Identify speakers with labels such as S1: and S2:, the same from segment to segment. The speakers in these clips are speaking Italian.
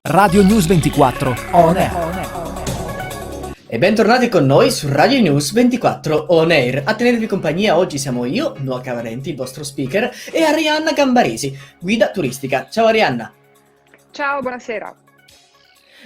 S1: Radio News 24 On Air.
S2: E bentornati con noi su Radio News 24 On Air. A tenervi compagnia oggi siamo io, Noah Cavalenti, il vostro speaker, e Arianna Gambaresi, guida turistica. Ciao Arianna.
S3: Ciao, buonasera.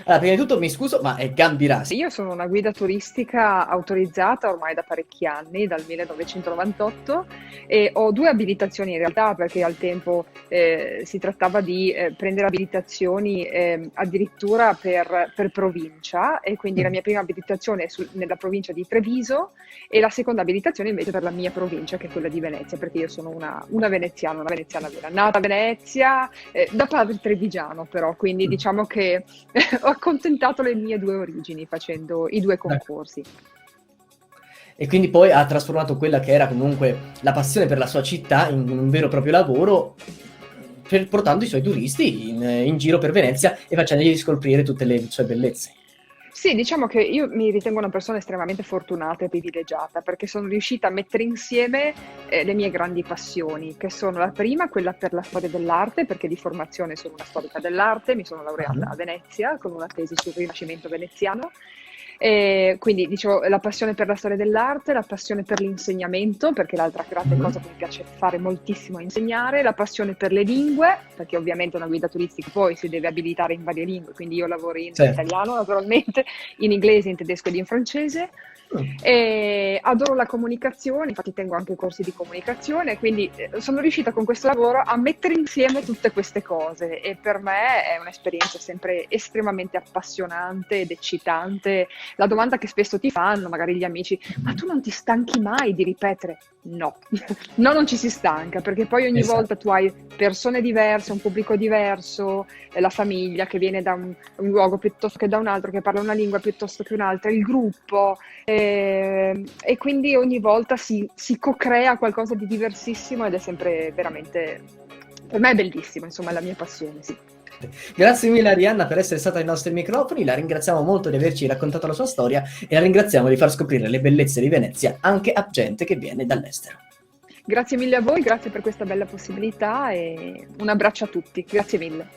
S2: Allora, prima di tutto mi scuso, ma è Gambirasi.
S3: Io sono una guida turistica autorizzata ormai da parecchi anni, dal 1998, e ho 2 abilitazioni in realtà, perché al tempo si trattava di prendere abilitazioni addirittura per provincia, e quindi la mia prima abilitazione è nella provincia di Treviso e la seconda abilitazione invece per la mia provincia, che è quella di Venezia, perché io sono una veneziana vera, nata a Venezia, da padre trevigiano però, quindi diciamo che ho accontentato le mie 2 origini facendo i 2 concorsi.
S2: E quindi poi ha trasformato quella che era comunque la passione per la sua città in un vero e proprio lavoro, portando i suoi turisti in giro per Venezia e facendogli scoprire tutte le sue bellezze.
S3: Sì, diciamo che io mi ritengo una persona estremamente fortunata e privilegiata, perché sono riuscita a mettere insieme le mie grandi passioni, che sono la prima, quella per la storia dell'arte, perché di formazione sono una storica dell'arte, mi sono laureata a Venezia con una tesi sul Rinascimento veneziano. Quindi dicevo la passione per la storia dell'arte, la passione per l'insegnamento, perché l'altra grande cosa che mi piace fare moltissimo è insegnare, la passione per le lingue, perché ovviamente una guida turistica poi si deve abilitare in varie lingue, quindi io lavoro in italiano naturalmente, in inglese, in tedesco ed in francese. E adoro la comunicazione, infatti tengo anche corsi di comunicazione, quindi sono riuscita con questo lavoro a mettere insieme tutte queste cose, e per me è un'esperienza sempre estremamente appassionante ed eccitante. La domanda che spesso ti fanno magari gli amici: ma tu non ti stanchi mai di ripetere? No, no, non ci si stanca, perché poi ogni volta tu hai persone diverse, un pubblico diverso, la famiglia che viene da un luogo piuttosto che da un altro, che parla una lingua piuttosto che un'altra, il gruppo, e quindi ogni volta si co-crea qualcosa di diversissimo, ed è sempre veramente, per me è bellissimo, insomma, è la mia passione, sì.
S2: Grazie mille Arianna per essere stata ai nostri microfoni, la ringraziamo molto di averci raccontato la sua storia e la ringraziamo di far scoprire le bellezze di Venezia anche a gente che viene dall'estero.
S3: Grazie mille a voi, grazie per questa bella possibilità e un abbraccio a tutti, grazie mille.